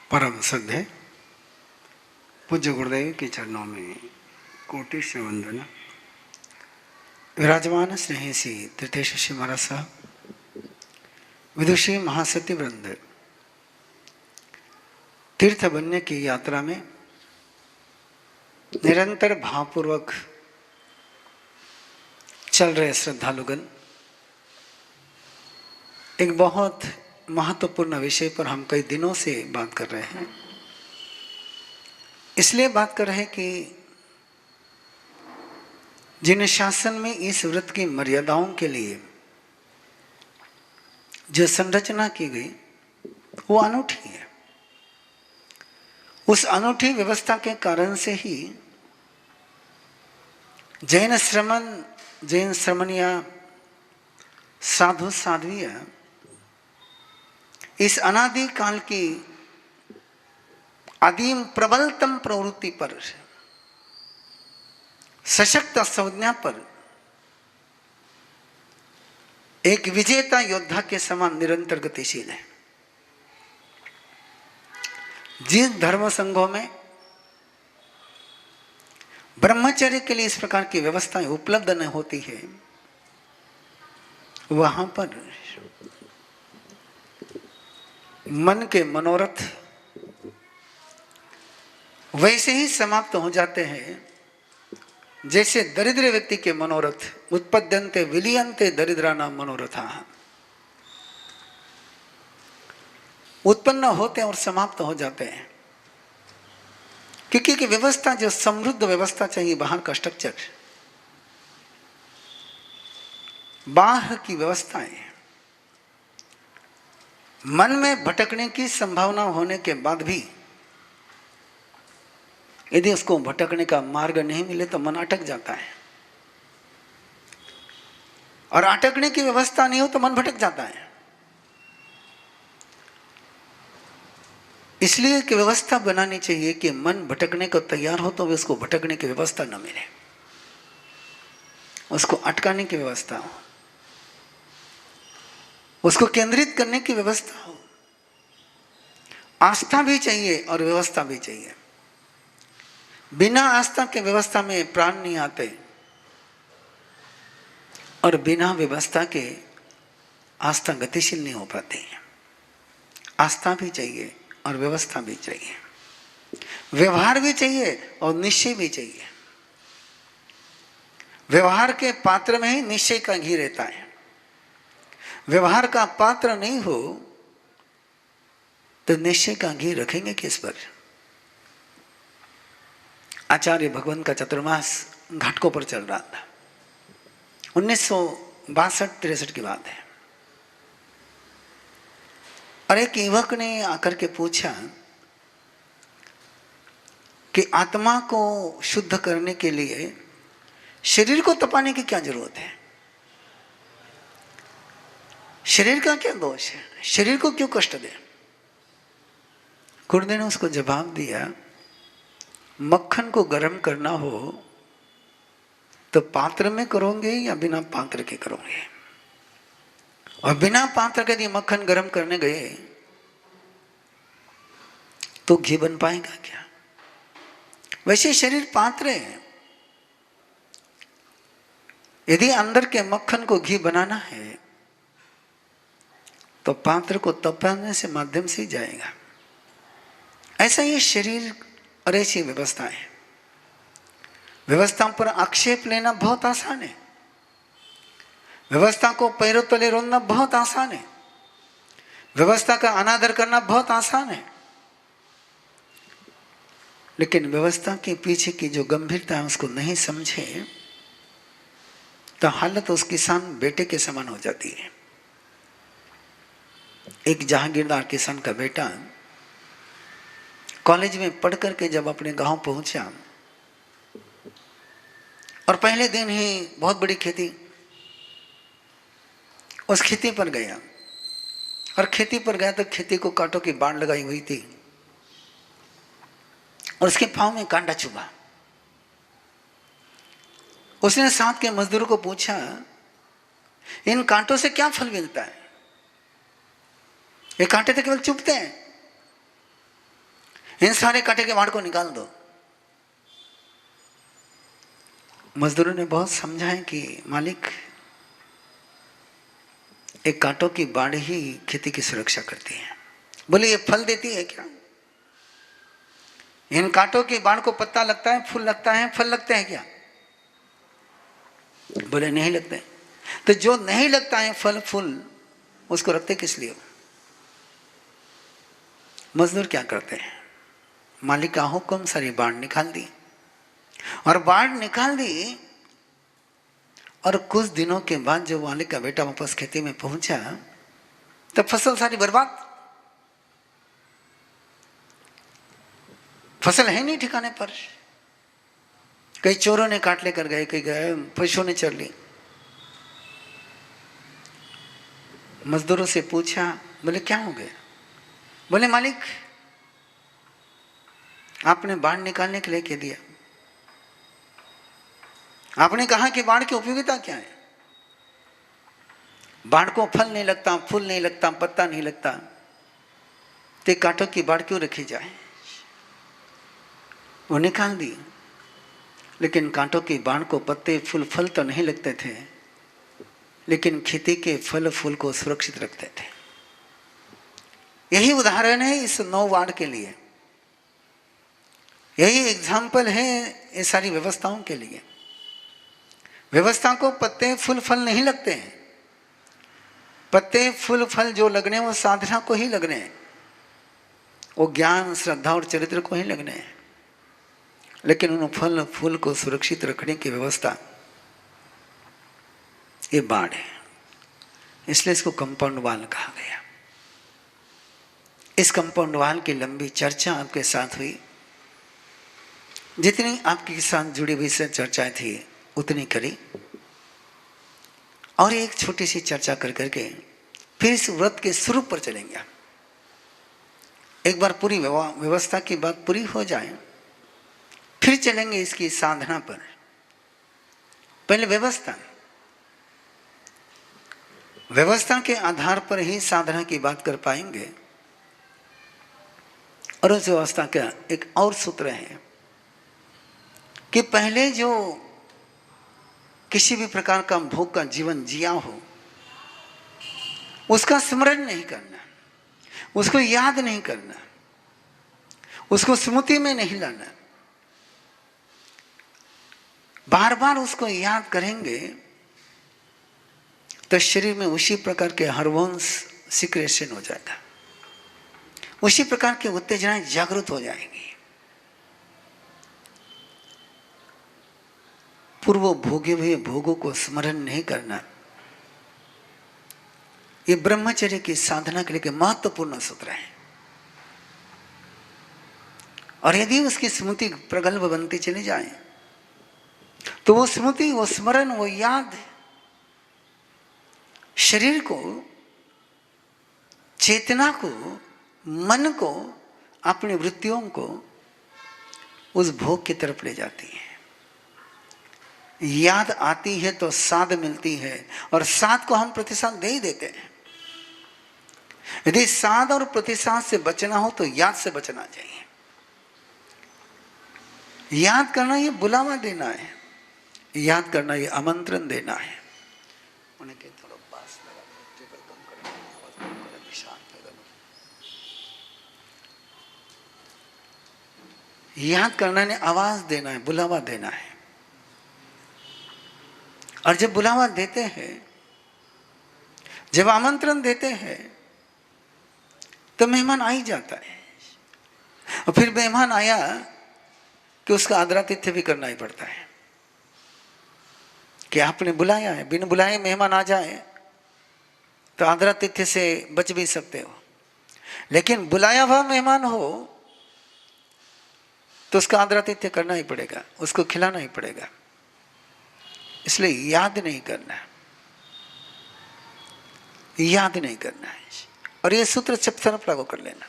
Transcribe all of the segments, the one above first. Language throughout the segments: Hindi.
परम श्रद्धेय पूज्य गुरुदेव के चरणों में कोटि से वंदन। विराजमान स्नेही सी तृतीय शिष्य महाराज साहब, विदुषी महासती वृंद, तीर्थ बनने की यात्रा में निरंतर भावपूर्वक चल रहे श्रद्धालुगण, एक बहुत महत्वपूर्ण विषय पर हम कई दिनों से बात कर रहे हैं। इसलिए बात कर रहे हैं कि जिन शासन में इस व्रत की मर्यादाओं के लिए जो संरचना की गई वो अनूठी है। उस अनूठी व्यवस्था के कारण से ही जैन श्रमणिया साधु साध्विया इस अनादि काल की आदिम प्रबलतम प्रवृत्ति पर, सशक्त संज्ञा पर एक विजेता योद्धा के समान निरंतर गतिशील है। जिस धर्म संघों में ब्रह्मचर्य के लिए इस प्रकार की व्यवस्थाएं उपलब्ध न होती है, वहां पर मन के मनोरथ वैसे ही समाप्त हो जाते हैं जैसे दरिद्र व्यक्ति के मनोरथ उत्पद्यन्ते विलीयन्ते दरिद्राणां मनोरथाः, उत्पन्न होते और समाप्त हो जाते हैं। क्योंकि व्यवस्था जो समृद्ध व्यवस्था चाहिए, बाहर का स्ट्रक्चर, बाहर की व्यवस्थाएं मन में भटकने की संभावना होने के बाद भी यदि उसको भटकने का मार्ग नहीं मिले तो मन अटक जाता है, और अटकने की व्यवस्था नहीं हो तो मन भटक जाता है। इसलिए कि व्यवस्था बनानी चाहिए कि मन भटकने को तैयार हो तो भी उसको भटकने की व्यवस्था न मिले, उसको अटकाने की व्यवस्था हो, उसको केंद्रित करने की व्यवस्था हो। आस्था भी चाहिए और व्यवस्था भी चाहिए। बिना आस्था के व्यवस्था में प्राण नहीं आते, और बिना व्यवस्था के आस्था गतिशील नहीं हो पाती। आस्था भी चाहिए और व्यवस्था भी चाहिए, व्यवहार भी चाहिए और निश्चय भी चाहिए। व्यवहार के पात्र में ही निश्चय का घी रहता है। व्यवहार का पात्र नहीं हो तो निश्चय का घी रखेंगे किस पर? आचार्य भगवान का चतुर्मास घाटों पर चल रहा था। 1962-63 की बात है, और एक युवक ने आकर के पूछा कि आत्मा को शुद्ध करने के लिए शरीर को तपाने की क्या जरूरत है? शरीर का क्या दोष है? शरीर को क्यों कष्ट दे? गुरुदेव ने उसको जवाब दिया, मक्खन को गर्म करना हो तो पात्र में करोगे या बिना पात्र के करोगे? और बिना पात्र के यदि मक्खन गर्म करने गए तो घी बन पाएगा क्या? वैसे शरीर पात्र है। यदि अंदर के मक्खन को घी बनाना है तो पात्र को तपाने से माध्यम से ही जाएगा। ऐसा ही शरीर और ऐसी व्यवस्था है। व्यवस्था पर आक्षेप लेना बहुत आसान है, व्यवस्था को पैरों तले रोलना बहुत आसान है, व्यवस्था का अनादर करना बहुत आसान है, लेकिन व्यवस्था के पीछे की जो गंभीरता है उसको नहीं समझे तो हालत उस किसान बेटे के समान हो जाती है। एक जहांगीरदार किसान का बेटा कॉलेज में पढ़ करके जब अपने गांव पहुंचा और पहले दिन ही बहुत बड़ी खेती, उस खेती पर गया, और खेती पर गया तो खेती को कांटों की बाढ़ लगाई हुई थी और उसके पांव में कांटा चुभा। उसने साथ के मजदूरों को पूछा, इन कांटों से क्या फल मिलता है? ये कांटे तो केवल चुभते हैं, इन सारे कांटे के बाण को निकाल दो। मजदूरों ने बहुत समझाया कि मालिक, एक कांटों की बाण ही खेती की सुरक्षा करती है। बोले ये फल देती है क्या? इन कांटों की बाण को पत्ता लगता है, फूल लगता है, फल लगते हैं क्या? बोले नहीं लगते। तो जो नहीं लगता है फल फूल, उसको रखते किस लिए? मजदूर क्या करते हैं? मालिक का हुक्म, सारी बाण निकाल दी। और बाण निकाल दी, और कुछ दिनों के बाद जब मालिक का बेटा वापस खेती में पहुंचा, तब फसल सारी बर्बाद। फसल है नहीं ठिकाने पर। कई चोरों ने काट लेकर गए, कई गए पशुओं ने चर ली। मजदूरों से पूछा, बोले क्या हो गया? बोले मालिक, आपने बाण निकालने के लिए कह दिया, आपने कहा कि बाण की उपयोगिता क्या है? बाण को फल नहीं लगता, फूल नहीं लगता, पत्ता नहीं लगता, तो कांटों की बाण क्यों रखी जाए? वो निकाल दी। लेकिन कांटों की बाण को पत्ते फूल फल तो नहीं लगते थे, लेकिन खेती के फल फूल को सुरक्षित रखते थे। यही उदाहरण है इस 9 वार्ड के लिए, यही एग्जाम्पल है ये सारी व्यवस्थाओं के लिए। व्यवस्था को पत्ते फूल फल नहीं लगते हैं। पत्ते फूल फल जो लगने वो साधना को ही लगने हैं, वो ज्ञान श्रद्धा और चरित्र को ही लगने हैं। लेकिन उन फल फूल को सुरक्षित रखने की व्यवस्था ये बाण है। इसलिए इसको कंपाउंड वाल कहा गया। इस कंपाउंड वाल की लंबी चर्चा आपके साथ हुई। जितनी आपके साथ जुड़ी हुई से चर्चाएं थी उतनी करी। और एक छोटी सी चर्चा कर करके फिर इस व्रत के स्वरूप पर चलेंगे। एक बार पूरी व्यवस्था की बात पूरी हो जाए, फिर चलेंगे इसकी साधना पर। पहले व्यवस्था के आधार पर ही साधना की बात कर पाएंगे। और उस व्यवस्था का एक और सूत्र है कि पहले जो किसी भी प्रकार का भोग का जीवन जिया हो, उसका स्मरण नहीं करना, उसको याद नहीं करना, उसको स्मृति में नहीं लाना। बार बार उसको याद करेंगे तो शरीर में उसी प्रकार के हार्मोन्स सिक्रेशन हो जाएगा, उसी प्रकार की उत्तेजनाएं जागृत हो जाएंगी। पूर्व भोगे हुए भोगों को स्मरण नहीं करना, ये ब्रह्मचर्य की साधना के लिए महत्वपूर्ण सूत्र है। और यदि उसकी स्मृति प्रगल्भ बनती चली जाए तो वो स्मृति, वो स्मरण, वो याद शरीर को, चेतना को, मन को, अपनी वृत्तियों को उस भोग की तरफ ले जाती है। याद आती है तो साध मिलती है, और साध को हम प्रतिसाद दे ही देते हैं। यदि साध और प्रतिसाद से बचना हो तो याद से बचना चाहिए। याद करना ये बुलावा देना है, याद करना ये आमंत्रण देना है। उन्हें थोड़ा पास लगा, टेबल कम करें, आवाज कम करें, शांत हो जाओ। याद करना ने आवाज देना है, बुलावा देना है। और जब बुलावा देते हैं, जब आमंत्रण देते हैं, तो मेहमान आ ही जाता है। और फिर मेहमान आया कि उसका आदरातिथ्य भी करना ही पड़ता है कि आपने बुलाया है। बिना बुलाए मेहमान आ जाए तो आदरातिथ्य से बच भी सकते हो, लेकिन बुलाया हुआ मेहमान हो तो उसका आदरातिथ्य करना ही पड़ेगा, उसको खिलाना ही पड़ेगा। इसलिए याद नहीं करना, याद नहीं करना है। और ये सूत्र सब तरफ लागू कर लेना।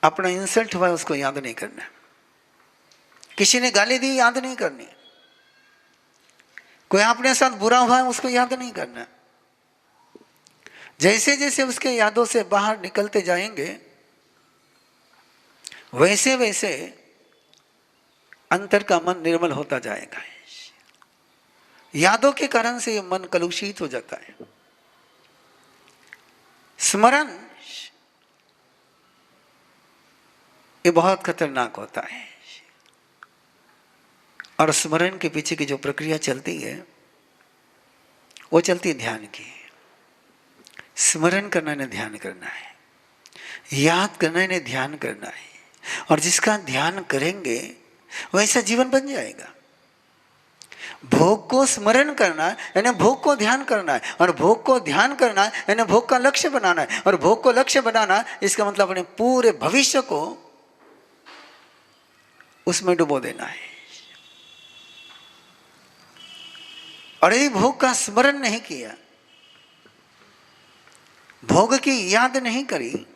अपना इंसल्ट हुआ उसको याद नहीं करना, किसी ने गाली दी याद नहीं करनी, कोई अपने साथ बुरा हुआ है उसको याद नहीं करना। जैसे जैसे उसके यादों से बाहर निकलते जाएंगे वैसे वैसे अंतर का मन निर्मल होता जाएगा। यादों के कारण से मन कलुषित हो जाता है। स्मरण ये बहुत खतरनाक होता है। और स्मरण के पीछे की जो प्रक्रिया चलती है वो चलती है ध्यान की। स्मरण करना है, ध्यान करना है, याद करना है, ध्यान करना है। और जिसका ध्यान करेंगे वैसा जीवन बन जाएगा। भोग को स्मरण करना है यानी भोग को ध्यान करना है, और भोग को ध्यान करना है यानी भोग का लक्ष्य बनाना है, और भोग को लक्ष्य बनाना इसका मतलब अपने पूरे भविष्य को उसमें डुबो देना है। और यदि भोग का स्मरण नहीं किया, भोग की याद नहीं करी,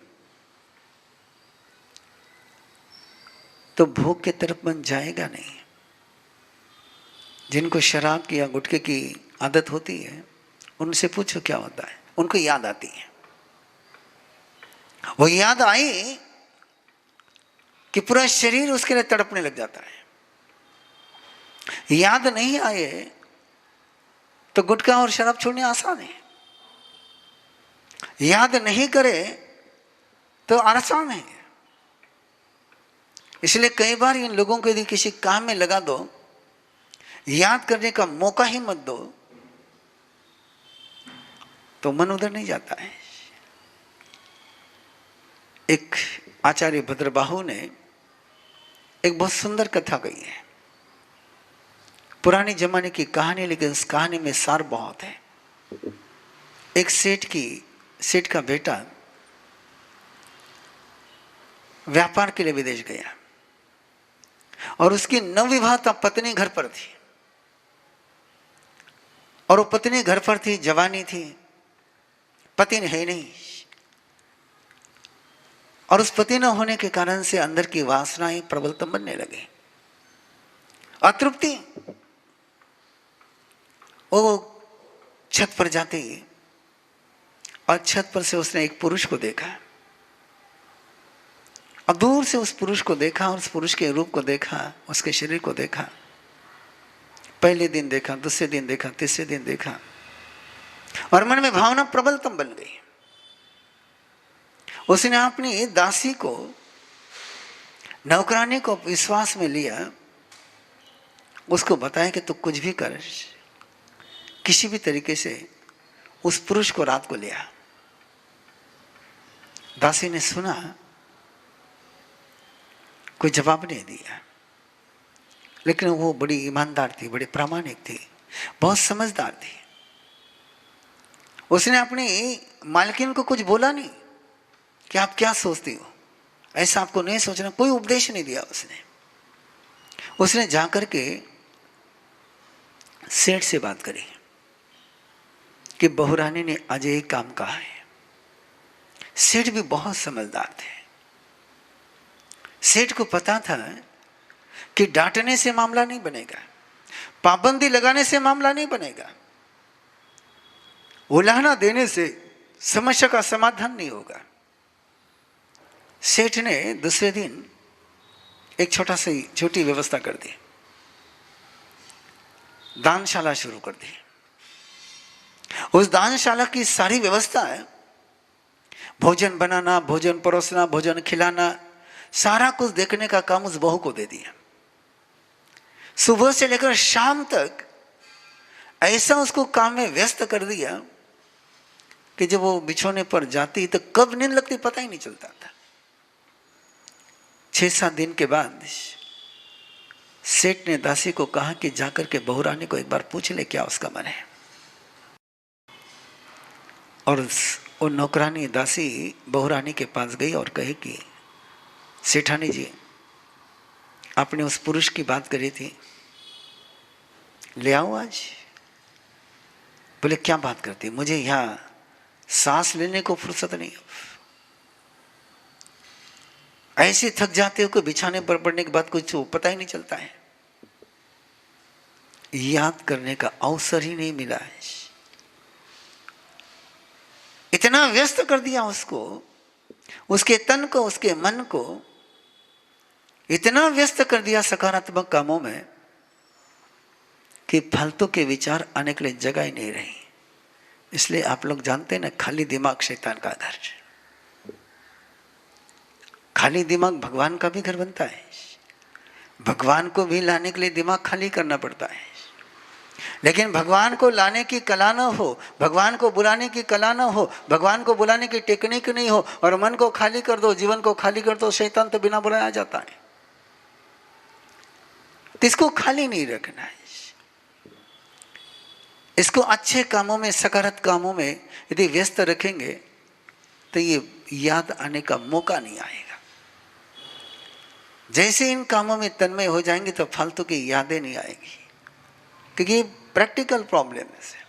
तो भोग के तरफ मन जाएगा नहीं। जिनको शराब की या गुटखे की आदत होती है उनसे पूछो क्या होता है, उनको याद आती है। वो याद आई कि पूरा शरीर उसके लिए तड़पने लग जाता है। याद नहीं आए तो गुटखा और शराब छोड़ने आसान है। याद नहीं करे तो आसान है। इसलिए कई बार इन लोगों को यदि किसी काम में लगा दो, याद करने का मौका ही मत दो, तो मन उधर नहीं जाता है। एक आचार्य भद्रबाहु ने एक बहुत सुंदर कथा कही है। पुराने जमाने की कहानी, लेकिन इस कहानी में सार बहुत है। एक सेठ का बेटा व्यापार के लिए विदेश गया और उसकी नवविवाहिता पत्नी घर पर थी। और वो पत्नी घर पर थी, जवानी थी, पति है नहीं। और उस पति न होने के कारण से अंदर की वासनाएं प्रबलतम बनने लगे, अतृप्ति। वो छत पर जाती और छत पर से उसने एक पुरुष को देखा। और दूर से उस पुरुष को देखा और उस पुरुष के रूप को देखा, उसके शरीर को देखा। पहले दिन देखा, दूसरे दिन देखा, तीसरे दिन देखा, और मन में भावना प्रबलतम बन गई। उसने अपनी दासी को, नौकरानी को विश्वास में लिया, उसको बताया कि तू कुछ भी कर, किसी भी तरीके से उस पुरुष को रात को ले आ। दासी ने सुना, कोई जवाब नहीं दिया, लेकिन वो बड़ी ईमानदार थी, बड़ी प्रामाणिक थी, बहुत समझदार थी। उसने अपनी मालकिन को कुछ बोला नहीं कि आप क्या सोचती हो, ऐसा आपको नहीं सोचना, कोई उपदेश नहीं दिया उसने जाकर के सेठ से बात करी कि बहुरानी ने आज एक काम कहा है। सेठ भी बहुत समझदार थे। सेठ को पता था कि डांटने से मामला नहीं बनेगा, पाबंदी लगाने से मामला नहीं बनेगा, उलाहना देने से समस्या का समाधान नहीं होगा। सेठ ने दूसरे दिन एक छोटी व्यवस्था कर दी, दानशाला शुरू कर दी। उस दानशाला की सारी व्यवस्था है, भोजन बनाना, भोजन परोसना, भोजन खिलाना, सारा कुछ देखने का काम उस बहू को दे दिया। सुबह से लेकर शाम तक ऐसा उसको काम में व्यस्त कर दिया कि जब वो बिछोने पर जाती तो कब नींद लगती पता ही नहीं चलता था। 6-7 दिन के बाद सेठ ने दासी को कहा कि जाकर के बहुरानी को एक बार पूछ ले क्या उसका मन है। और वो नौकरानी दासी बहुरानी के पास गई और कहे कि सेठानी जी, आपने उस पुरुष की बात करी थी, ले आओ आज। बोले क्या बात करती, मुझे यहां सांस लेने को फुर्सत नहीं, ऐसे थक जाते हो कि बिछाने पर पड़ने के बाद कुछ पता ही नहीं चलता है, याद करने का अवसर ही नहीं मिला है। इतना व्यस्त कर दिया उसको, उसके तन को, उसके मन को, इतना व्यस्त कर दिया सकारात्मक कामों में कि फालतू के विचार आने के लिए जगह ही नहीं रही। इसलिए आप लोग जानते हैं ना, खाली दिमाग शैतान का घर, खाली दिमाग भगवान का भी घर बनता है। भगवान को भी लाने के लिए दिमाग खाली करना पड़ता है। लेकिन भगवान को लाने की कला ना हो, भगवान को बुलाने की कला ना हो, भगवान को बुलाने की टेक्निक नहीं हो, और मन को खाली कर दो, जीवन को खाली कर दो, शैतान तो बिना बुलाया आ जाता है। तो इसको खाली नहीं रखना है। इसको अच्छे कामों में, सकारात्मक कामों में यदि व्यस्त रखेंगे तो ये याद आने का मौका नहीं आएगा। जैसे इन कामों में तन्मय हो जाएंगे तो फालतू की यादें नहीं आएगी, क्योंकि प्रैक्टिकल प्रॉब्लम है।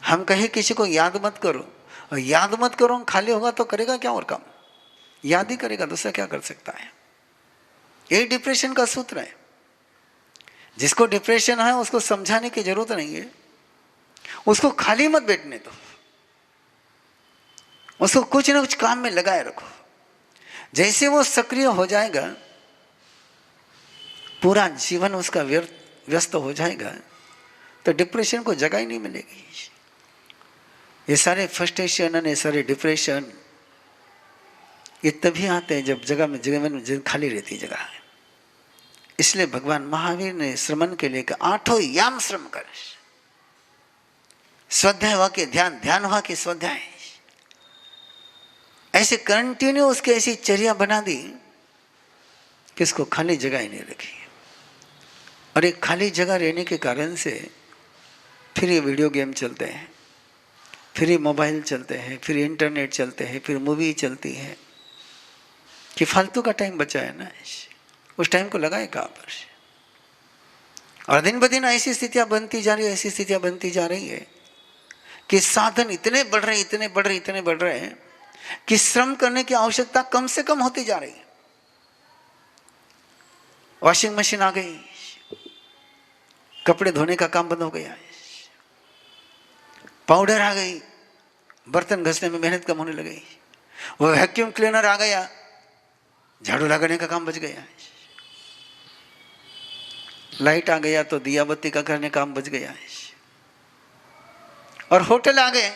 हम कहे किसी को याद मत करो, और याद मत करो खाली होगा तो करेगा क्या और काम? याद ही करेगा, दूसरा क्या कर सकता है? यही डिप्रेशन का सूत्र है। जिसको डिप्रेशन है उसको समझाने की जरूरत नहीं है, उसको खाली मत बैठने दो, उसको कुछ ना कुछ काम में लगाए रखो। जैसे वो सक्रिय हो जाएगा, पूरा जीवन उसका व्यस्त हो जाएगा, तो डिप्रेशन को जगह ही नहीं मिलेगी। ये सारे फ्रस्ट्रेशन, ये सारे डिप्रेशन ये तभी आते हैं जब जगह में खाली रहती जगह है। इसलिए भगवान महावीर ने श्रमण के लिए 8 याम श्रम कर, स्वाध्याय वाक्य ध्यान, ध्यान वाक्य स्वाध्याय, ऐसे कंटिन्यू उसकी ऐसी चर्या बना दी कि इसको खाली जगह ही नहीं रखी। और एक खाली जगह रहने के कारण से फिर ये वीडियो गेम चलते हैं, फिर ये मोबाइल चलते हैं, फिर इंटरनेट चलते हैं, फिर मूवी चलती है, कि फालतू का टाइम बचा है ना, उस टाइम को लगाए कहाँ पर? और दिन ब दिन ऐसी स्थितियां बनती जा रही है, ऐसी स्थितियां बनती जा रही है कि साधन इतने बढ़ रहे, इतने बढ़ रहे, इतने बढ़ रहे हैं कि श्रम करने की आवश्यकता कम से कम होती जा रही है। वॉशिंग मशीन आ गई, कपड़े धोने का काम बंद हो गया, पाउडर आ गई, बर्तन घसने में मेहनत कम होने लगी, वो वैक्यूम क्लीनर आ गया, झाड़ू लगाने का काम बच गया, लाइट आ गया तो दिया बत्ती का करने का काम बच गया, और होटल आ गए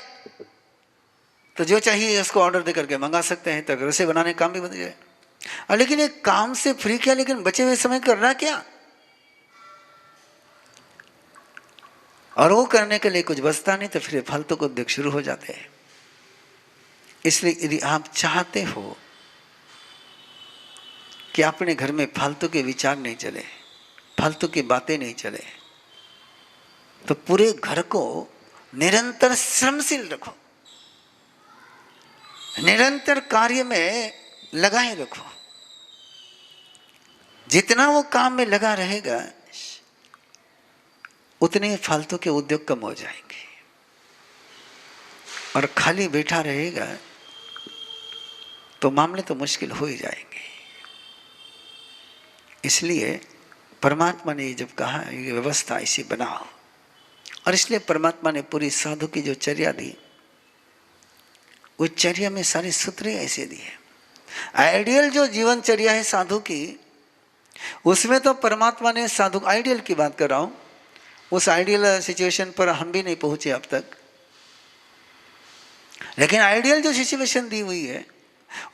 तो जो चाहिए उसको ऑर्डर दे करके मंगा सकते हैं, तो रसोई बनाने का काम भी बच गया। लेकिन एक काम से फ्री किया, लेकिन बचे हुए समय करना क्या? और वो करने के लिए कुछ बचता नहीं, तो फिर फालतू को उद्योग शुरू हो जाते हैं। इसलिए यदि आप चाहते हो कि अपने घर में फालतू के विचार नहीं चले, फालतू की बातें नहीं चले, तो पूरे घर को निरंतर श्रमशील रखो, निरंतर कार्य में लगाए रखो। जितना वो काम में लगा रहेगा उतने फालतू के उद्योग कम हो जाएंगे, और खाली बैठा रहेगा तो मामले तो मुश्किल हो ही जाएंगे। इसलिए परमात्मा ने जब कहा ये व्यवस्था ऐसी बनाओ, और इसलिए परमात्मा ने पूरी साधु की जो चर्या दी, उस चर्या में सारे सूत्र ऐसे दिए। आइडियल जो जीवन चर्या है साधु की, उसमें तो परमात्मा ने साधु, आइडियल की बात कर रहा हूं, उस आइडियल सिचुएशन पर हम भी नहीं पहुंचे अब तक, लेकिन आइडियल जो सिचुएशन दी हुई है,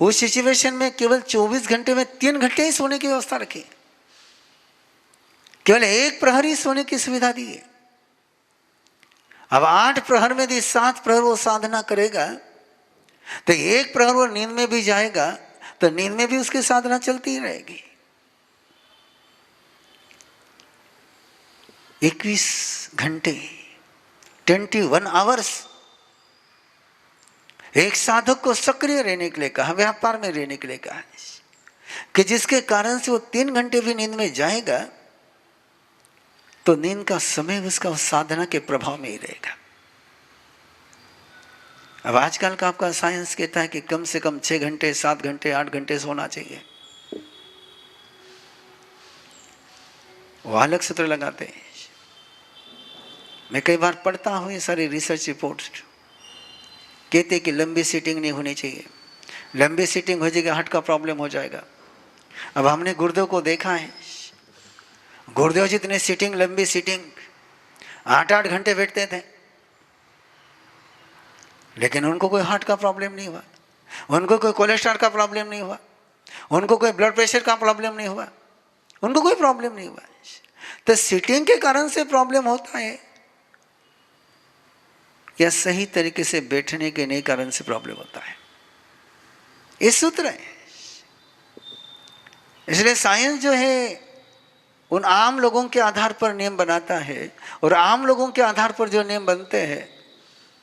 उस सिचुएशन में केवल 24 घंटे में 3 घंटे ही सोने की व्यवस्था रखी, केवल 1 प्रहर ही सोने की सुविधा दी है। अब 8 प्रहर में यदि 7 प्रहर वो साधना करेगा, तो 1 प्रहर वो नींद में भी जाएगा, तो नींद में भी उसकी साधना चलती ही रहेगी। 21 घंटे 21 आवर्स एक साधक को सक्रिय रहने के लिए कहा, व्यापार में रहने के लिए कहा, कि जिसके कारण से वो 3 घंटे भी नींद में जाएगा तो नींद का समय उसका उस साधना के प्रभाव में ही रहेगा। अब आजकल का आपका साइंस कहता है कि कम से कम 6 घंटे, 7 घंटे, 8 घंटे सोना चाहिए, वो अलग सूत्र लगाते हैं। मैं कई बार पढ़ता हूँ ये सारी रिसर्च रिपोर्ट, कहते कि लंबी सीटिंग नहीं होनी चाहिए, लंबी सीटिंग हो जाएगी हार्ट का प्रॉब्लम हो जाएगा, अब हमने गुरुदेव को देखा है, गुरुदेव जितने सीटिंग, लंबी सीटिंग 8-8 घंटे बैठते थे, लेकिन उनको कोई हार्ट का प्रॉब्लम नहीं हुआ, उनको कोई कोलेस्ट्रॉल का प्रॉब्लम नहीं हुआ, उनको कोई ब्लड प्रेशर का प्रॉब्लम नहीं हुआ, उनको कोई प्रॉब्लम नहीं हुआ। तो सीटिंग के कारण से प्रॉब्लम होता है या सही तरीके से बैठने के नहीं कारण से प्रॉब्लम होता है? ये सूत्र है। इसलिए साइंस जो है उन आम लोगों के आधार पर नियम बनाता है, और आम लोगों के आधार पर जो नियम बनते हैं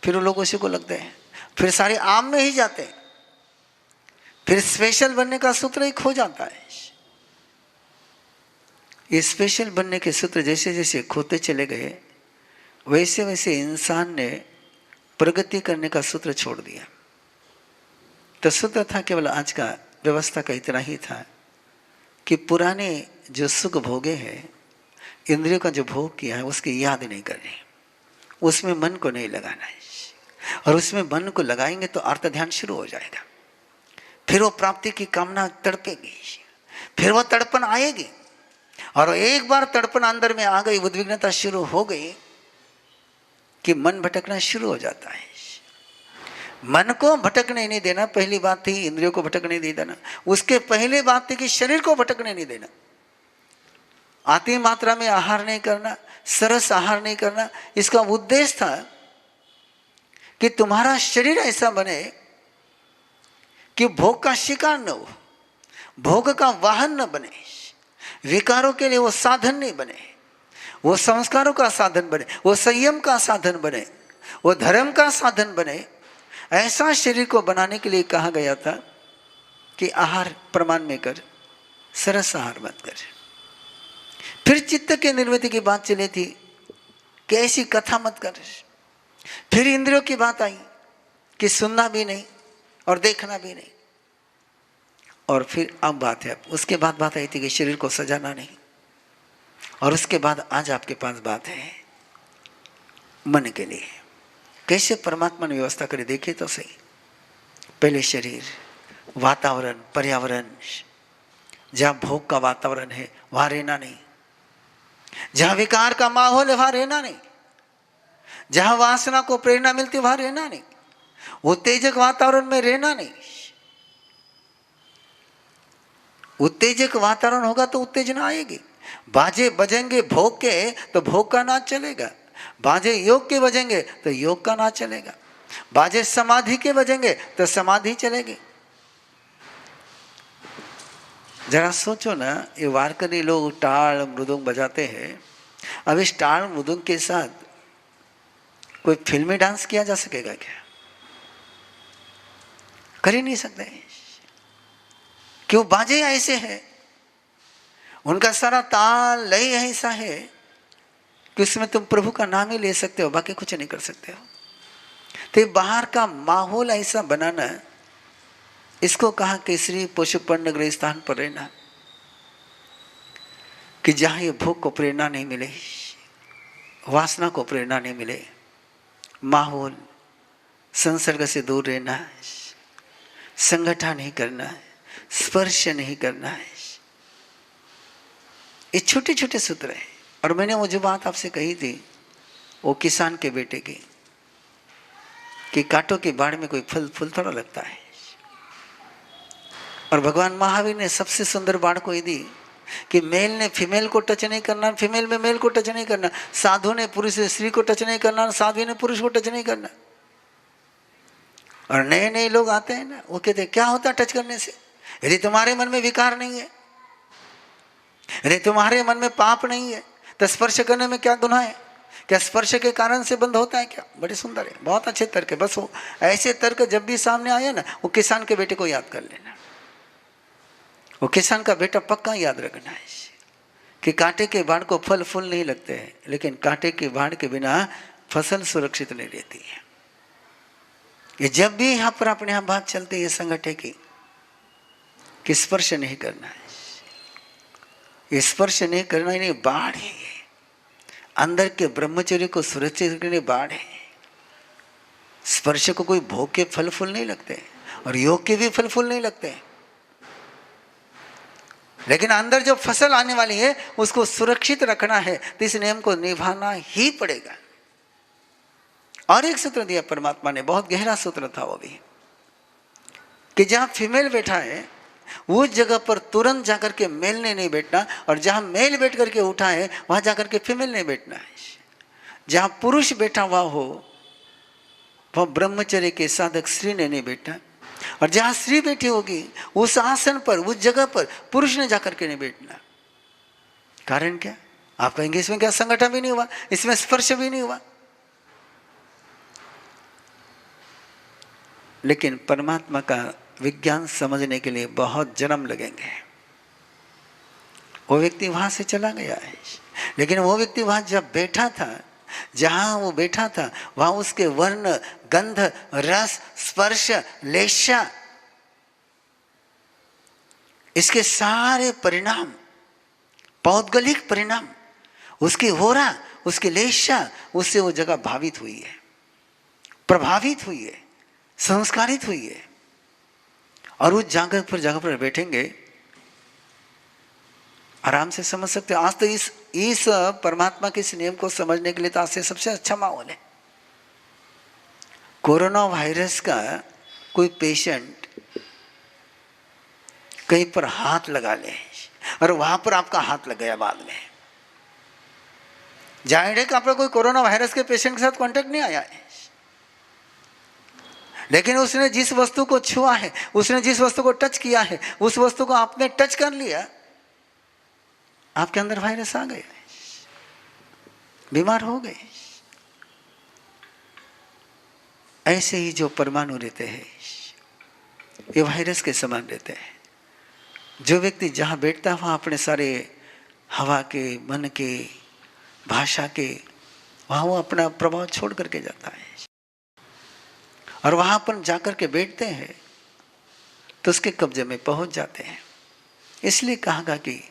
फिर वो लोग उसी को लगते हैं, फिर सारे आम में ही जाते हैं, फिर स्पेशल बनने का सूत्र ही खो जाता है। ये स्पेशल बनने के सूत्र जैसे जैसे खोते चले गए, वैसे वैसे इंसान ने प्रगति करने का सूत्र छोड़ दिया। तो सूत्र था केवल आज का व्यवस्था का इतना ही था कि पुराने जो सुख भोगे हैं, इंद्रियों का जो भोग किया है, उसकी याद नहीं करनी, उसमें मन को नहीं लगाना है। और उसमें मन को लगाएंगे तो अर्थ ध्यान शुरू हो जाएगा, फिर वो प्राप्ति की कामना तड़पेगी, फिर वो तड़पन आएगी, और एक बार तड़पन अंदर में आ गई, उद्विग्नता शुरू हो गई कि मन भटकना शुरू हो जाता है। मन को भटकने नहीं देना, पहली बात थी इंद्रियों को भटकने नहीं देना। उसके पहले बात थी कि शरीर को भटकने नहीं देना, आती मात्रा में आहार नहीं करना, सरस आहार नहीं करना। इसका उद्देश्य था कि तुम्हारा शरीर ऐसा बने कि भोग का शिकार न हो, भोग का वाहन न बने, विकारों के लिए वो साधन नहीं बने, वो संस्कारों का साधन बने, वो संयम का साधन बने, वो धर्म का साधन बने। ऐसा शरीर को बनाने के लिए कहा गया था कि आहार प्रमाण में कर, सरस आहार मत कर। फिर चित्त के निर्वृत्ति की बात चली थी कि ऐसी कथा मत कर। फिर इंद्रियों की बात आई कि सुनना भी नहीं और देखना भी नहीं। और फिर अब बात है, उसके बाद बात आई थी कि शरीर को सजाना नहीं। और उसके बाद आज आपके पास बात है मन के लिए कैसे परमात्मा ने व्यवस्था करी। देखिए तो सही, पहले शरीर, वातावरण, पर्यावरण, जहाँ भोग का वातावरण है वहाँ रहना नहीं, जहाँ विकार का माहौल है वहाँ रहना नहीं, जहाँ वासना को प्रेरणा मिलती वहाँ रहना नहीं, उत्तेजक वातावरण में रहना नहीं। उत्तेजक वातावरण होगा तो उत्तेजना आएगी। बाजे बजेंगे भोग के तो भोग का नाच चलेगा, बाजे योग के बजेंगे तो योग का नाच चलेगा, बाजे समाधि के बजेंगे तो समाधि चलेगी। जरा सोचो ना, ये वारकरी लोग टाल मृदंग बजाते हैं, अब इस टाल मृदंग के साथ कोई फिल्मी डांस किया जा सकेगा क्या? कर ही नहीं सकते। क्यों? बाजे ऐसे हैं, उनका सारा ताल लय ऐसा है कि उसमें तुम प्रभु का नाम ही ले सकते हो, बाकी कुछ नहीं कर सकते हो। तो बाहर का माहौल ऐसा बनाना, इसको कहा केसरी पशुपर्ण नगर स्थान पर रहना, कि जहां ये भोग को प्रेरणा नहीं मिले, वासना को प्रेरणा नहीं मिले, माहौल संसर्ग से दूर रहना है, संगठन नहीं करना है, स्पर्श नहीं करना है। ये छोटे छोटे सूत्र है। और मैंने वो जो बात आपसे कही थी वो किसान के बेटे की, कि कांटों की बाढ़ में कोई फल फूल थोड़ा लगता है। और भगवान महावीर ने सबसे सुंदर बाढ़ को ही दी कि मेल ने फीमेल को टच नहीं करना, फीमेल में मेल को टच नहीं करना, साधु ने पुरुष से स्त्री को टच नहीं करना, साध्वी ने पुरुष को टच नहीं करना। और नए नए लोग आते हैं ना, वो कहते हैं क्या होता है टच करने से? यदि तुम्हारे मन में विकार नहीं है, यदि तुम्हारे मन में पाप नहीं है, तो स्पर्श करने में क्या गुनाह है? क्या स्पर्श के कारण से बंद होता है क्या? बड़े सुंदर है, बहुत अच्छे तर्क है। बस वो ऐसे तर्क जब भी सामने आया ना, वो किसान के बेटे को याद कर लेना। वो किसान का बेटा पक्का याद रखना है कि कांटे के बाढ़ को फल फूल नहीं लगते हैं, लेकिन कांटे के बाढ़ के बिना फसल सुरक्षित नहीं रहती है। ये जब भी यहाँ पर अपने यहाँ बात चलती है संगठन की कि स्पर्श नहीं करना है, ये स्पर्श नहीं करना ही नहीं, बाढ़ है। अंदर के ब्रह्मचर्य को सुरक्षित करने बाढ़ है। स्पर्श को कोई भोग के फल फूल नहीं लगते और योग के भी फल फूल नहीं लगते। लेकिन अंदर जो फसल आने वाली है उसको सुरक्षित रखना है, तो इस नियम को निभाना ही पड़ेगा। और एक सूत्र दिया परमात्मा ने, बहुत गहरा सूत्र था वो भी, कि जहां फीमेल बैठा है उस जगह पर तुरंत जाकर के मेल ने नहीं बैठना, और जहां मेल बैठ करके उठा है वहां जाकर के फीमेल नहीं बैठना है। जहां पुरुष बैठा हुआ हो वह ब्रह्मचर्य के साधक स्त्री ने नहीं बैठना, और जहां स्त्री बैठी होगी उस आसन पर, उस जगह पर पुरुष ने जाकर के नहीं बैठना। कारण क्या? आप कहेंगे इसमें क्या संगठन भी नहीं हुआ, इसमें स्पर्श भी नहीं हुआ। लेकिन परमात्मा का विज्ञान समझने के लिए बहुत जन्म लगेंगे। वो व्यक्ति वहां से चला गया है, लेकिन वो व्यक्ति वहां जब बैठा था, जहां वो बैठा था वहां उसके वर्ण, गंध, रस, स्पर्श, लेशा, इसके सारे परिणाम, पौद्गलिक परिणाम, उसकी होरा, उसकी लेशा, उससे वो जगह भावित हुई है, प्रभावित हुई है, संस्कारित हुई है। और उस जगह पर बैठेंगे, आराम से समझ सकते हैं। आज तो इस परमात्मा के इस नियम को समझने के लिए तो आज से सबसे अच्छा माहौल है। कोरोना वायरस का कोई पेशेंट कहीं पर हाथ लगा ले और वहां पर आपका हाथ लग गया बाद में, जाहिर है कि आपका कोई कोरोना वायरस के पेशेंट के साथ कांटेक्ट नहीं आया है, लेकिन उसने जिस वस्तु को छुआ है, उसने जिस वस्तु को टच किया है, उस वस्तु को आपने टच कर लिया, आपके अंदर वायरस आ गए, बीमार हो गए। ऐसे ही जो परमाणु रहते हैं ये वायरस के समान रहते हैं। जो व्यक्ति जहां बैठता है वहां अपने सारे हवा के, मन के, भाषा के, वहां वो अपना प्रभाव छोड़ करके जाता है। और वहां पर जाकर के बैठते हैं तो उसके कब्जे में पहुंच जाते हैं। इसलिए कहा गया कि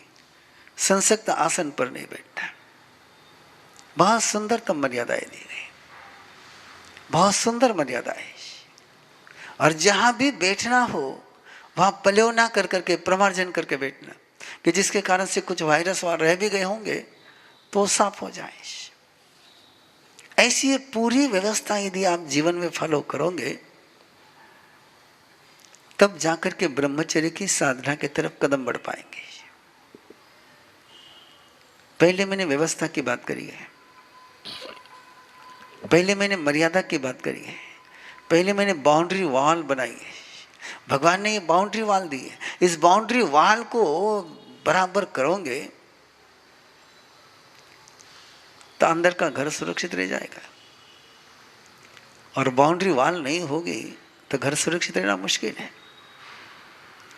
संसक्त आसन पर नहीं बैठता। बहुत सुंदरतम मर्यादाएं दी गई, बहुत सुंदर मर्यादाएं। और जहां भी बैठना हो वहां पल्यो ना कर करके, प्रमार्जन करके बैठना, कि जिसके कारण से कुछ वायरस वहां रह भी गए होंगे तो साफ हो जाए। ऐसी पूरी व्यवस्था यदि आप जीवन में फॉलो करोगे तब जाकर के ब्रह्मचर्य की साधना की तरफ कदम बढ़ पाएंगे। पहले मैंने व्यवस्था की बात करी है, पहले मैंने मर्यादा की बात करी है, पहले मैंने बाउंड्री वॉल बनाई है। भगवान ने ये बाउंड्री वॉल दी है, इस बाउंड्री वॉल को बराबर करोगे तो अंदर का घर सुरक्षित रह जाएगा, और बाउंड्री वॉल नहीं होगी तो घर सुरक्षित रहना मुश्किल है।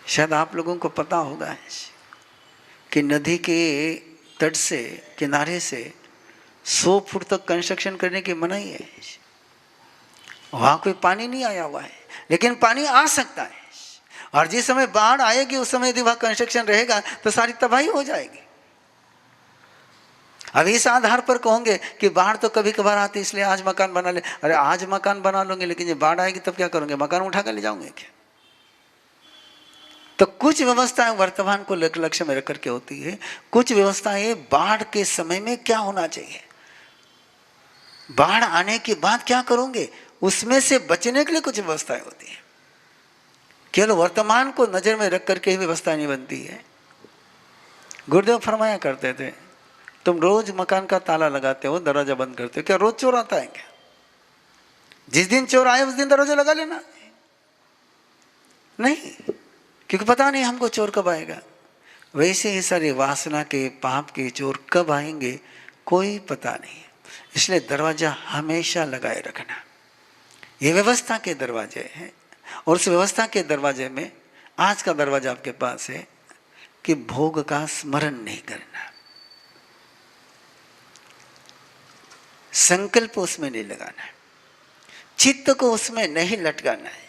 शायद आप लोगों को पता होगा कि नदी के तट से, किनारे से 100 फुट तक कंस्ट्रक्शन करने की मनाही है। वहां कोई पानी नहीं आया हुआ है, लेकिन पानी आ सकता है, और जिस समय बाढ़ आएगी उस समय यदि वहां कंस्ट्रक्शन रहेगा तो सारी तबाही हो जाएगी। अब इस आधार पर कहोगे कि बाढ़ तो कभी कभार आती इसलिए आज मकान बना ले। अरे आज मकान बना लोगे, लेकिन जब बाढ़ आएगी तब क्या करोगे? मकान उठा कर ले जाओगे क्या? तो कुछ व्यवस्थाएं वर्तमान को लक्ष्य में रख करके होती है, कुछ व्यवस्थाएं बाढ़ के समय में क्या होना चाहिए, बाढ़ आने के बाद क्या करोगे, उसमें से बचने के लिए कुछ व्यवस्थाएं होती है। केवल वर्तमान को नजर में रख करके ही व्यवस्था नहीं बनती है। गुरुदेव फरमाया करते थे, तुम रोज मकान का ताला लगाते हो, दरवाजा बंद करते हो, क्या रोज चोर आता है क्या? जिस दिन चोर आए उस दिन दरवाजा लगा लेना। नहीं, क्योंकि पता नहीं हमको चोर कब आएगा। वैसे ही सारी वासना के, पाप के चोर कब आएंगे कोई पता नहीं। इसलिए दरवाजा हमेशा लगाए रखना। ये व्यवस्था के दरवाजे हैं, और उस व्यवस्था के दरवाजे में आज का दरवाजा आपके पास है कि भोग का स्मरण नहीं करना, संकल्प उसमें नहीं लगाना, चित्त को उसमें नहीं लटकाना है,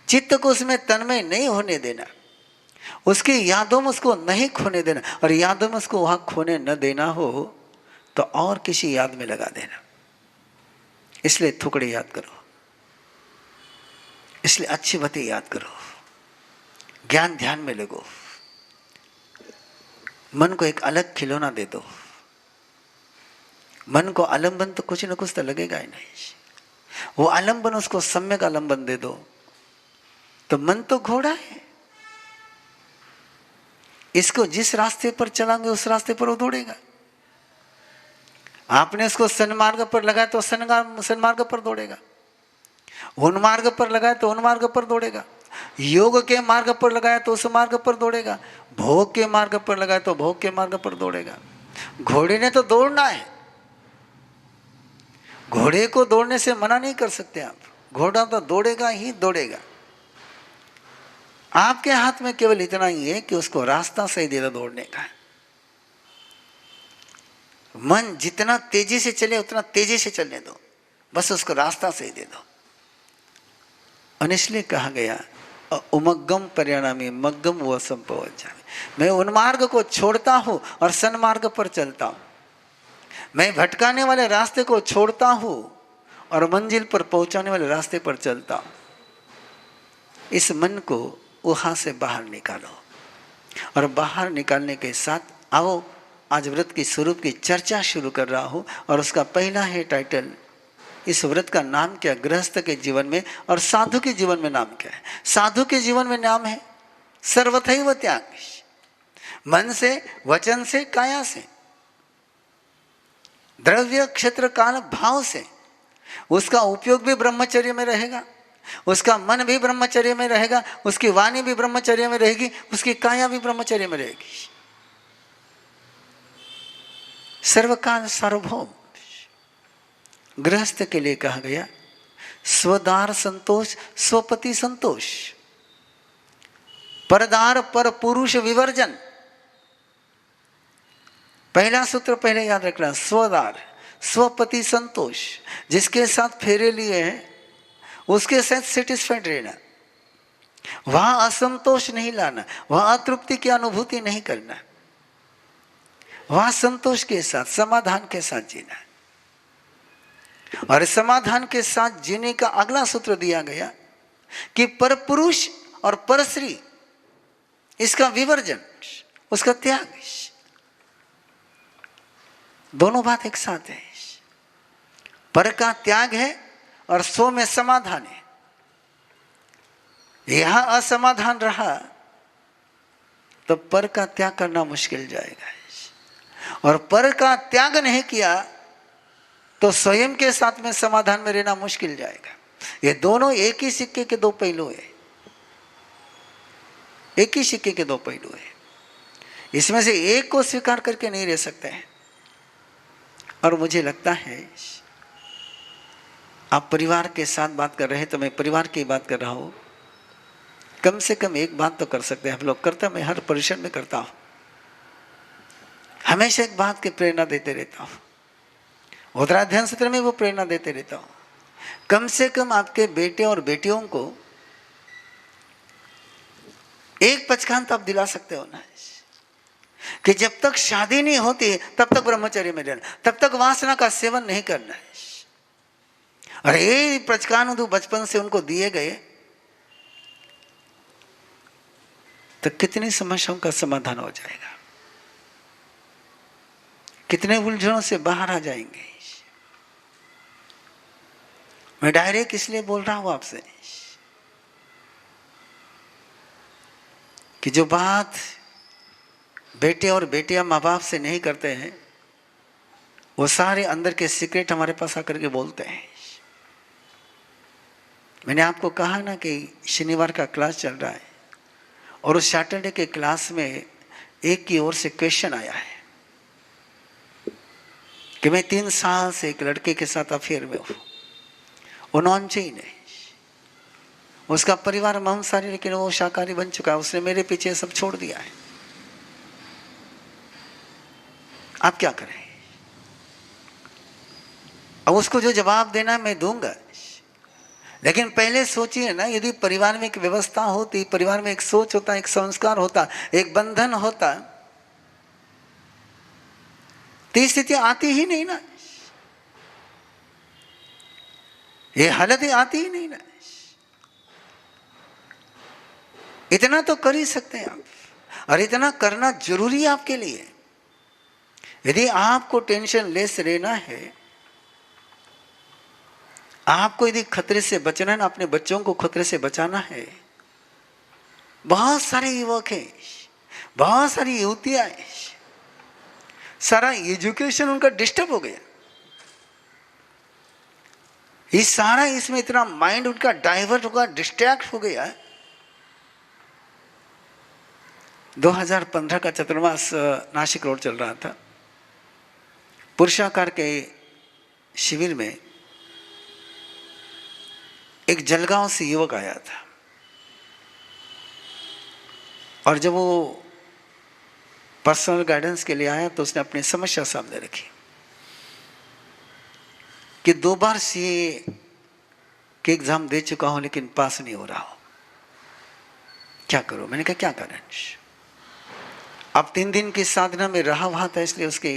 चित्त को उसमें तन्मय नहीं होने देना, उसकी यादों में उसको नहीं खोने देना। और यादों में उसको वहां खोने न देना हो तो और किसी याद में लगा देना। इसलिए थुकड़े याद करो, इसलिए अच्छी बातें याद करो, ज्ञान ध्यान में लगो, मन को एक अलग खिलौना दे दो, मन को आलम्बन तो कुछ न कुछ तो लगेगा ही नहीं, वो आलम्बन उसको सम्यक आलम्बन दे दो, तो मन तो घोड़ा है, इसको जिस रास्ते पर चलाएंगे उस रास्ते पर वो दौड़ेगा। आपने उसको सन्मार्ग पर लगाया तो सन्मार्ग पर दौड़ेगा, उन्मार्ग पर लगाया तो उन्मार्ग पर दौड़ेगा, योग के मार्ग पर लगाया तो उस मार्ग पर दौड़ेगा, भोग के मार्ग पर लगाया तो भोग के मार्ग पर दौड़ेगा। घोड़े ने तो दौड़ना है, घोड़े को दौड़ने से मना नहीं कर सकते आप, घोड़ा तो दौड़ेगा ही दौड़ेगा। आपके हाथ में केवल इतना ही है कि उसको रास्ता सही दे दो दौड़ने का। मन जितना तेजी से चले उतना तेजी से चलने दो, बस उसको रास्ता सही दे दो। और इसलिए कहा गया उमग्गम परिणामी मग्गम व संपवज्जामि, मैं उन्मार्ग को छोड़ता हूं और सन्मार्ग पर चलता हूं, मैं भटकाने वाले रास्ते को छोड़ता हूं और मंजिल पर पहुंचाने वाले रास्ते पर चलता हूं। इस मन को वहां से बाहर निकालो, और बाहर निकालने के साथ आओ आज व्रत की स्वरूप की चर्चा शुरू कर रहा हूं, और उसका पहला है टाइटल, इस व्रत का नाम क्या, गृहस्थ के जीवन में और साधु के जीवन में नाम क्या है। साधु के जीवन में नाम है सर्वथैव त्याग, मन से, वचन से, काया से, द्रव्य क्षेत्र काल भाव से। उसका उपयोग भी ब्रह्मचर्य में रहेगा, उसका मन भी ब्रह्मचर्य में रहेगा, उसकी वाणी भी ब्रह्मचर्य में रहेगी, उसकी काया भी ब्रह्मचर्य में रहेगी। सर्वकाल सार्वभौम। गृहस्थ के लिए कहा गया स्वदार संतोष स्वपति संतोष, परदार पर पुरुष विवर्जन। पहला सूत्र पहले याद रखना, स्वदार स्वपति संतोष, जिसके साथ फेरे लिए हैं उसके साथ सेटिस्फाइड रहना, वहां असंतोष नहीं लाना, वहां अतृप्ति की अनुभूति नहीं करना, वहां संतोष के साथ समाधान के साथ जीना। और समाधान के साथ जीने का अगला सूत्र दिया गया कि परपुरुष और परश्री, इसका विवर्जन, उसका त्याग, दोनों बात एक साथ है। पर का त्याग है और स्व में समाधान है। यहां असमाधान रहा तो पर का त्याग करना मुश्किल जाएगा, और पर का त्याग नहीं किया तो स्वयं के साथ में समाधान में रहना मुश्किल जाएगा। ये दोनों एक ही सिक्के के दो पहलू है, एक ही सिक्के के दो पहलू है, इसमें से एक को स्वीकार करके नहीं रह सकते हैं। और मुझे लगता है आप परिवार के साथ बात कर रहे हैं तो मैं परिवार की बात कर रहा हूं, कम से कम एक बात तो कर सकते हैं हम लोग, करते मैं हर परिसर में करता हूं, हमेशा एक बात की प्रेरणा देते रहता हूं, उत्तराध्यान सत्र में वो प्रेरणा देते रहता हूं। कम से कम आपके बेटे और बेटियों को एक पचखान तो आप दिला सकते हो ना, कि जब तक शादी नहीं होती तब तक ब्रह्मचर्य में रहना, तब तक वासना का सेवन नहीं करना है। और ये पचखान तो बचपन से उनको दिए गए तो कितनी समस्याओं का समाधान हो जाएगा, कितने उलझनों से बाहर आ जाएंगे। मैं डायरेक्ट इसलिए बोल रहा हूं आपसे कि जो बात बेटे और बेटियां माँ बाप से नहीं करते हैं वो सारे अंदर के सीक्रेट हमारे पास आकर के बोलते हैं। मैंने आपको कहा ना कि शनिवार का क्लास चल रहा है और उस सैटरडे के क्लास में एक की ओर से क्वेश्चन आया है कि मैं 3 साल से एक लड़के के साथ अफेयर में हूं, वो नॉन चेन है, उसका परिवार मांसाहारी लेकिन वो शाकाहारी बन चुका है, उसने मेरे पीछे सब छोड़ दिया है, आप क्या करें। अब उसको जो जवाब देना है मैं दूंगा, लेकिन पहले सोचिए ना, यदि परिवार में एक व्यवस्था होती, परिवार में एक सोच होता, एक संस्कार होता, एक बंधन होता, तो स्थिति आती ही नहीं ना, ये हालत आती ही नहीं ना। इतना तो कर ही सकते हैं आप। और इतना करना जरूरी है आपके लिए। यदि आपको टेंशन लेस रहना है, आपको यदि खतरे से बचना है ना, अपने बच्चों को खतरे से बचाना है, बहुत सारे युवक हैं, बहुत सारी युवतियां हैं, सारा एजुकेशन उनका डिस्टर्ब हो गया, ये सारा इसमें इतना माइंड उनका डाइवर्ट होगा, डिस्ट्रैक्ट हो गया। 2015 का चतुर्मास नासिक रोड चल रहा था। पुरुषाकार के शिविर में एक जलगांव से युवक आया था, और जब वो पर्सनल गाइडेंस के लिए आया तो उसने अपनी समस्या सामने रखी कि 2 बार सीए के एग्जाम दे चुका हूं लेकिन पास नहीं हो रहा हूं, क्या करूं। मैंने कहा क्या कारण। अब 3 दिन की साधना में रहा हुआ था, इसलिए उसकी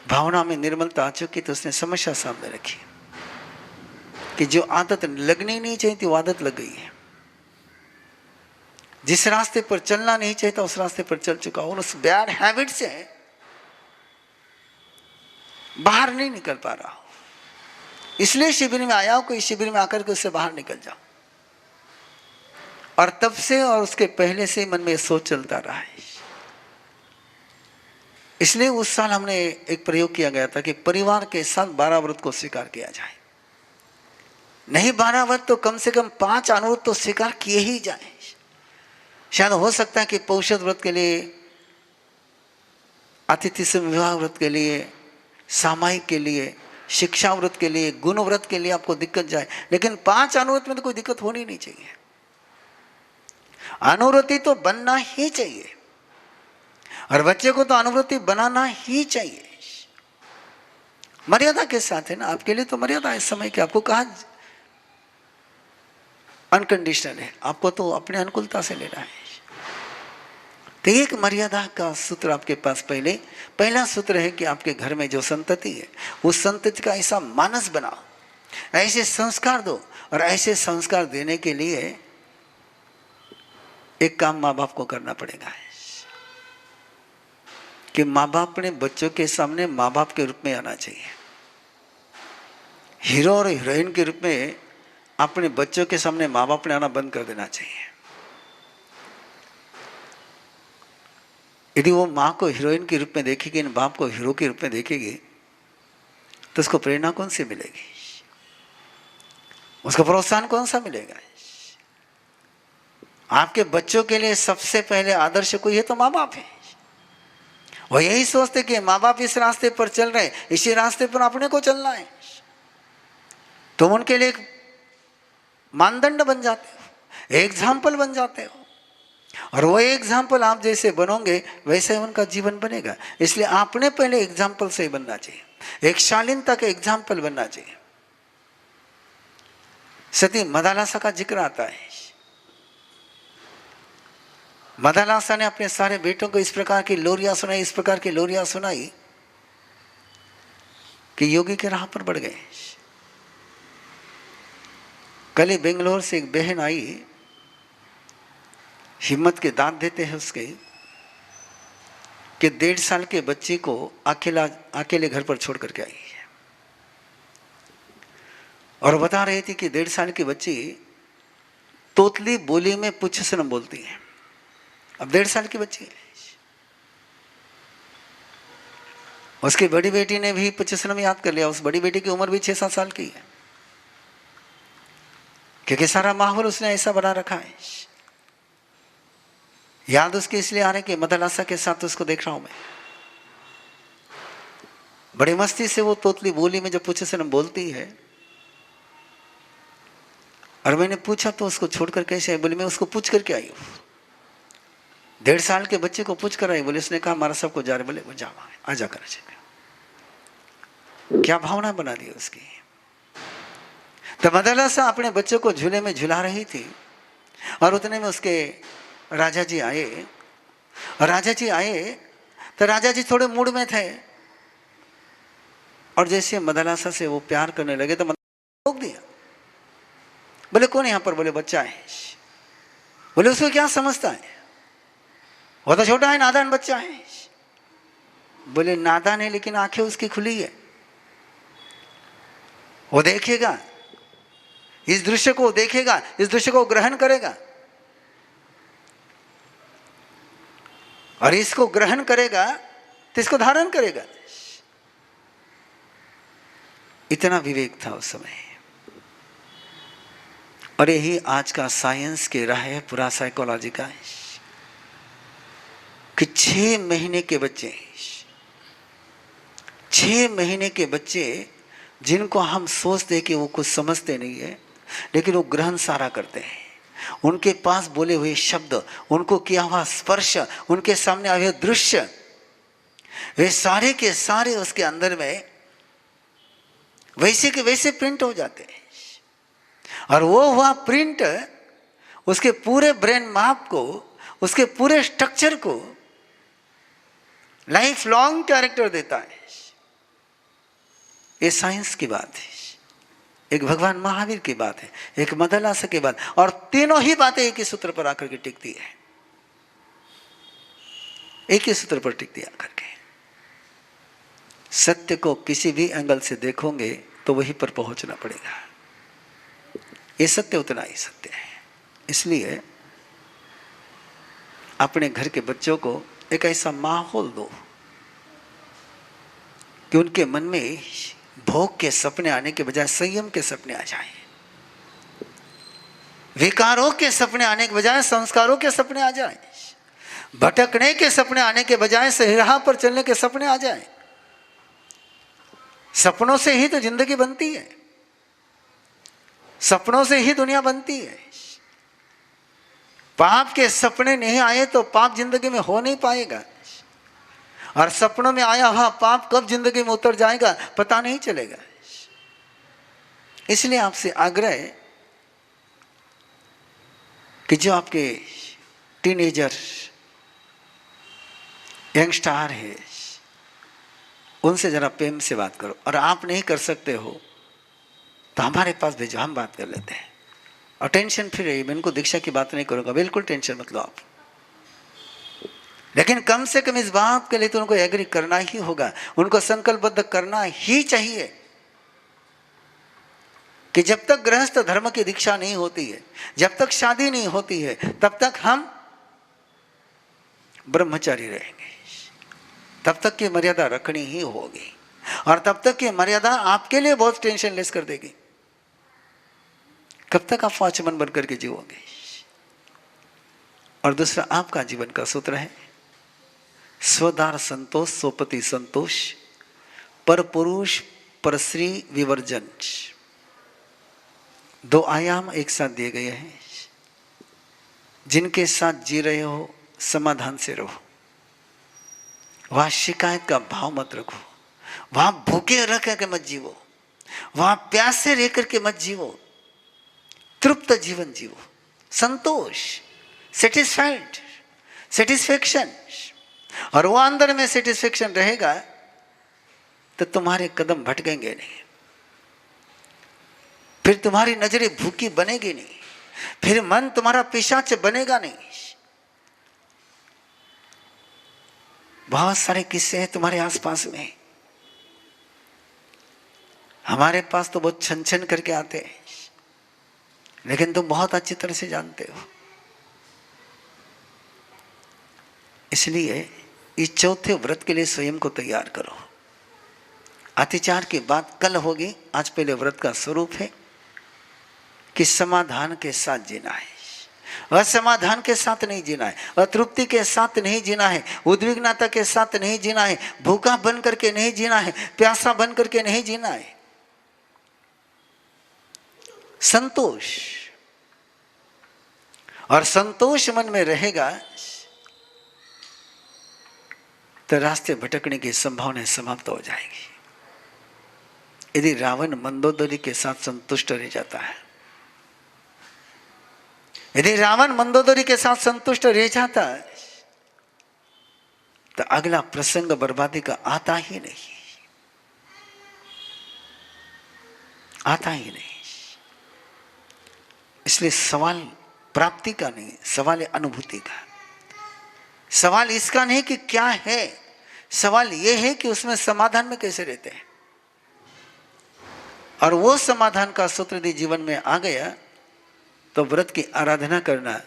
भावना में निर्मलता आ चुकी, तो उसने समस्या सामने रखी कि जो आदत लगनी नहीं चाहिए थी वो आदत लग गई है, जिस रास्ते पर चलना नहीं चाहिए था उस रास्ते पर चल चुका और उस बैड हैबिट से बाहर नहीं निकल पा रहा हूं, इसलिए शिविर में आया हूं कि इस शिविर में आकर के उससे बाहर निकल जाऊं। और तब से और उसके पहले से मन में सोच चलता रहा है। इसलिए उस साल हमने एक प्रयोग किया गया था कि परिवार के साथ 12 व्रत को स्वीकार किया जाए, नहीं 12 व्रत तो कम से कम 5 अनुव्रत तो स्वीकार किए ही जाए। शायद हो सकता है कि पौषध व्रत के लिए, अतिथि से विवाह व्रत के लिए, सामायिक के लिए, शिक्षा व्रत के लिए, गुण व्रत के लिए आपको दिक्कत जाए, लेकिन 5 अनुव्रत में तो कोई दिक्कत होनी नहीं चाहिए। अनुव्रति तो बनना ही चाहिए और बच्चे को तो अनुव्रति बनाना ही चाहिए, मर्यादा के साथ है ना। आपके लिए तो मर्यादा है समय की, आपको कहा अनकंडीशनल है, आपको तो अपने अनुकूलता से लेना है। तो एक मर्यादा का सूत्र आपके पास पहला सूत्र है कि आपके घर में जो संतति है उस संतति का ऐसा मानस बनाओ, ऐसे संस्कार दो। और ऐसे संस्कार देने के लिए एक काम माँ बाप को करना पड़ेगा कि माँ बाप अपने बच्चों के सामने माँ बाप के रूप में आना चाहिए। हीरो और हीरोइन के रूप में अपने बच्चों के सामने माँ बाप ने आना बंद कर देना चाहिए। यदि वो माँ को हीरोइन के रूप में देखेगी, बाप को हीरो के रूप में देखेगी, तो उसको प्रेरणा कौन सी मिलेगी, उसको प्रोत्साहन कौन सा मिलेगा। आपके बच्चों के लिए सबसे पहले आदर्श कोई है तो माँ बाप है। वो यही सोचते कि माँ बाप इस रास्ते पर चल रहे, इसी रास्ते पर अपने को चलना है, तुम उनके लिए एक मानदंड बन जाते हो, एग्जाम्पल बन जाते हो। और वो एग्जाम्पल आप जैसे बनोगे वैसे उनका जीवन बनेगा। इसलिए आपने पहले एग्जाम्पल से ही बनना चाहिए, एक शालीनता का एग्जाम्पल बनना चाहिए। सती मदालसा का जिक्र आता है। मदालसा ने अपने सारे बेटों को इस प्रकार की लोरियां सुनाई, इस प्रकार की लोरियां सुनाई कि योगी के राह पर बढ़ गए। कल ही बेंगलोर से एक बहन आई, हिम्मत के दांत देते हैं उसके, कि 1.5 साल के बच्चे को अकेले घर पर छोड़ करके आई है और बता रही थी कि 1.5 साल की बच्ची तोतली बोली में पुच्छसनम बोलती है। अब 1.5 साल की बच्ची है, उसकी बड़ी बेटी ने भी पुच्छसनम याद कर लिया। उस बड़ी बेटी की उम्र भी 6-7 साल की है, क्योंकि सारा माहौल उसने ऐसा बना रखा है। याद उसके इसलिए आ रहे कि मदालसा के साथ उसको देख रहा हूं मैं, बड़ी मस्ती से वो तोतली बोली में जो पुच्छसनम बोलती है। और मैंने पूछा तो उसको छोड़कर कैसे आई, बोली मैं उसको पूछ करके आई हूं। 1.5 साल के बच्चे को पूछ कर आई, बोले उसने कहा हमारा सबको जा रहे, बोले वो जा आ जा कर। क्या भावना बना दी उसकी। तो मदालसा अपने बच्चों को झूले में झुला रही थी और उतने में उसके राजा जी आए। और राजा जी आए तो राजा जी थोड़े मूड में थे और जैसे मदालसा से वो प्यार करने लगे तो मदालसा रोक दिया। बोले कौन यहाँ पर, बोले बच्चा है। बोले उसको क्या समझता है, वो तो छोटा है, नादान बच्चा है। बोले नादान है लेकिन आंखें उसकी खुली है, वो देखेगा, इस दृश्य को देखेगा, इस दृश्य को ग्रहण करेगा, और इसको ग्रहण करेगा तो इसको धारण करेगा। इतना विवेक था उस समय। और यही आज का साइंस के राह है, पूरा साइकोलॉजी का है कि 6 महीने के बच्चे, 6 महीने के बच्चे जिनको हम सोचते कि वो कुछ समझते नहीं है, लेकिन वो ग्रहण सारा करते हैं। उनके पास बोले हुए शब्द, उनको किया हुआ स्पर्श, उनके सामने आए हुए दृश्य, वे सारे के सारे उसके अंदर में वैसे के वैसे प्रिंट हो जाते हैं। और वो हुआ प्रिंट उसके पूरे ब्रेन मैप को, उसके पूरे स्ट्रक्चर को लाइफ लॉन्ग कैरेक्टर देता है। ये साइंस की बात है, एक भगवान महावीर की बात है, एक मदलासा की बात, और तीनों ही बातें एक ही सूत्र पर आकर के टिकती है, एक ही सूत्र पर टिकती है आकर के। सत्य को किसी भी एंगल से देखोगे तो वहीं पर पहुंचना पड़ेगा। ये सत्य उतना ही सत्य है। इसलिए अपने घर के बच्चों को एक ऐसा माहौल दो कि उनके मन में भोग के सपने आने के बजाय संयम के सपने आ जाएं, विकारों के सपने आने के बजाय संस्कारों के सपने आ जाएं, भटकने के सपने आने के बजाय सही राह पर चलने के सपने आ जाएं। सपनों से ही तो जिंदगी बनती है, सपनों से ही दुनिया बनती है। पाप के सपने नहीं आए तो पाप जिंदगी में हो नहीं पाएगा, और सपनों में आया हुआ पाप कब जिंदगी में उतर जाएगा पता नहीं चलेगा। इसलिए आपसे आग्रह है कि जो आपके टीनेजर यंगस्टार है, उनसे जरा प्रेम से बात करो। और आप नहीं कर सकते हो तो हमारे पास भेजो, हम बात कर लेते हैं। और टेंशन फ्री रहिए, मैं इनको दीक्षा की बात नहीं करूँगा, बिल्कुल टेंशन मत लो आप। लेकिन कम से कम इस बात के लिए तो उनको एग्री करना ही होगा, उनको संकल्पबद्ध करना ही चाहिए कि जब तक गृहस्थ धर्म की दीक्षा नहीं होती है, जब तक शादी नहीं होती है, तब तक हम ब्रह्मचारी रहेंगे, तब तक की मर्यादा रखनी ही होगी। और तब तक की मर्यादा आपके लिए बहुत टेंशन लेस कर देगी। कब तक आप वॉचमैन बनकर के जीवोगे? और दूसरा आपका जीवन का सूत्र है स्वदार संतोष स्वपति संतोष, पर पुरुष पर स्त्री विवर्जन। 2 आयाम एक साथ दिए गए हैं। जिनके साथ जी रहे हो समाधान से रहो, वहां शिकायत का भाव मत रखो, वहां भूखे रह करके मत जीवो, वहां प्यासे रह करके मत जीवो, तृप्त जीवन जीवो, संतोष, सेटिस्फाइड, सेटिस्फेक्शन। और वो अंदर में सेटिस्फेक्शन रहेगा तो तुम्हारे कदम भटकेंगे नहीं, फिर तुम्हारी नजरें भूखी बनेगी नहीं, फिर मन तुम्हारा पिशाच बनेगा नहीं। बहुत सारे किस्से हैं तुम्हारे आसपास में, हमारे पास तो बहुत छन छन करके आते हैं, लेकिन तुम बहुत अच्छी तरह से जानते हो। इसलिए इस चौथे व्रत के लिए स्वयं को तैयार करो। अतिचार की बात कल होगी, आज पहले व्रत का स्वरूप है कि समाधान के साथ जीना है, असमाधान के साथ नहीं जीना है, अतृप्ति के साथ नहीं जीना है, उद्विग्नता के साथ नहीं जीना है, भूखा बन करके नहीं जीना है, प्यासा बन करके नहीं जीना है। संतोष, और संतोष मन में रहेगा तो रास्ते भटकने की संभावना समाप्त हो जाएगी। यदि रावण मंदोदरी के साथ संतुष्ट रह जाता है, यदि रावण मंदोदरी के साथ संतुष्ट रह जाता है, तो अगला प्रसंग बर्बादी का आता ही नहीं, आता ही नहीं। इसलिए सवाल प्राप्ति का नहीं, सवाल है अनुभूति का। सवाल इसका नहीं कि क्या है, सवाल यह है कि उसमें समाधान में कैसे रहते हैं। और वो समाधान का सूत्र यदि जीवन में आ गया तो व्रत की आराधना करना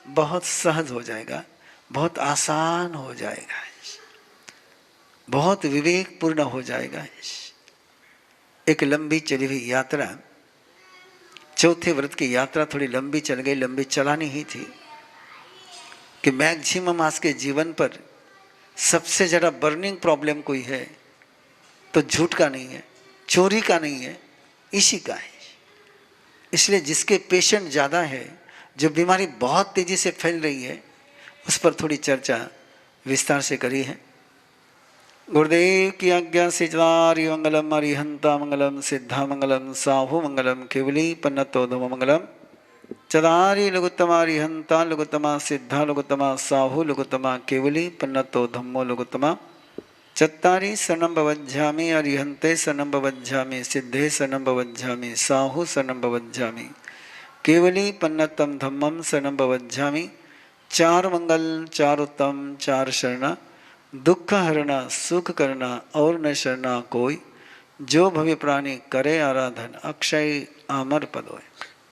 बहुत सहज हो जाएगा, बहुत आसान हो जाएगा, बहुत विवेकपूर्ण हो जाएगा। एक लंबी चली हुई यात्रा, चौथे व्रत की यात्रा थोड़ी लंबी चल गई, लंबी चलानी ही थी कि मैक्सिमम आज के जीवन पर सबसे ज़्यादा बर्निंग प्रॉब्लम कोई है तो झूठ का नहीं है, चोरी का नहीं है, इसी का है। इसलिए जिसके पेशेंट ज़्यादा है, जो बीमारी बहुत तेज़ी से फैल रही है, उस पर थोड़ी चर्चा विस्तार से करी है। गुरुदेव की आज्ञा से चलारि मंगलम अरिहंता मंगलम सिद्धा मंगलम साहु मंगलम केवली पन्नतोधम मंगलम चदारि लघुत्तमा अरिहंता लघुत्तमा सिद्धा लघुत्तमा साहु लघुत्तमा केवली पन्नतो धम्मो लघुत्तमा चत्तारि शरणं भवज्झामि अरिहन्ते शरणं भवज्झामि सिद्धे शरणं भवज्झामि साहु शरणं भवज्झामि केवली पन्नतम धम्मम शरणं भवज्झामि। चार मंगल, चार उत्तम, चार शरणा, दुख हरना, सुख करना और न शरणा कोई, जो भव्य प्राणी करे आराधन, अक्षय अमर पद होय।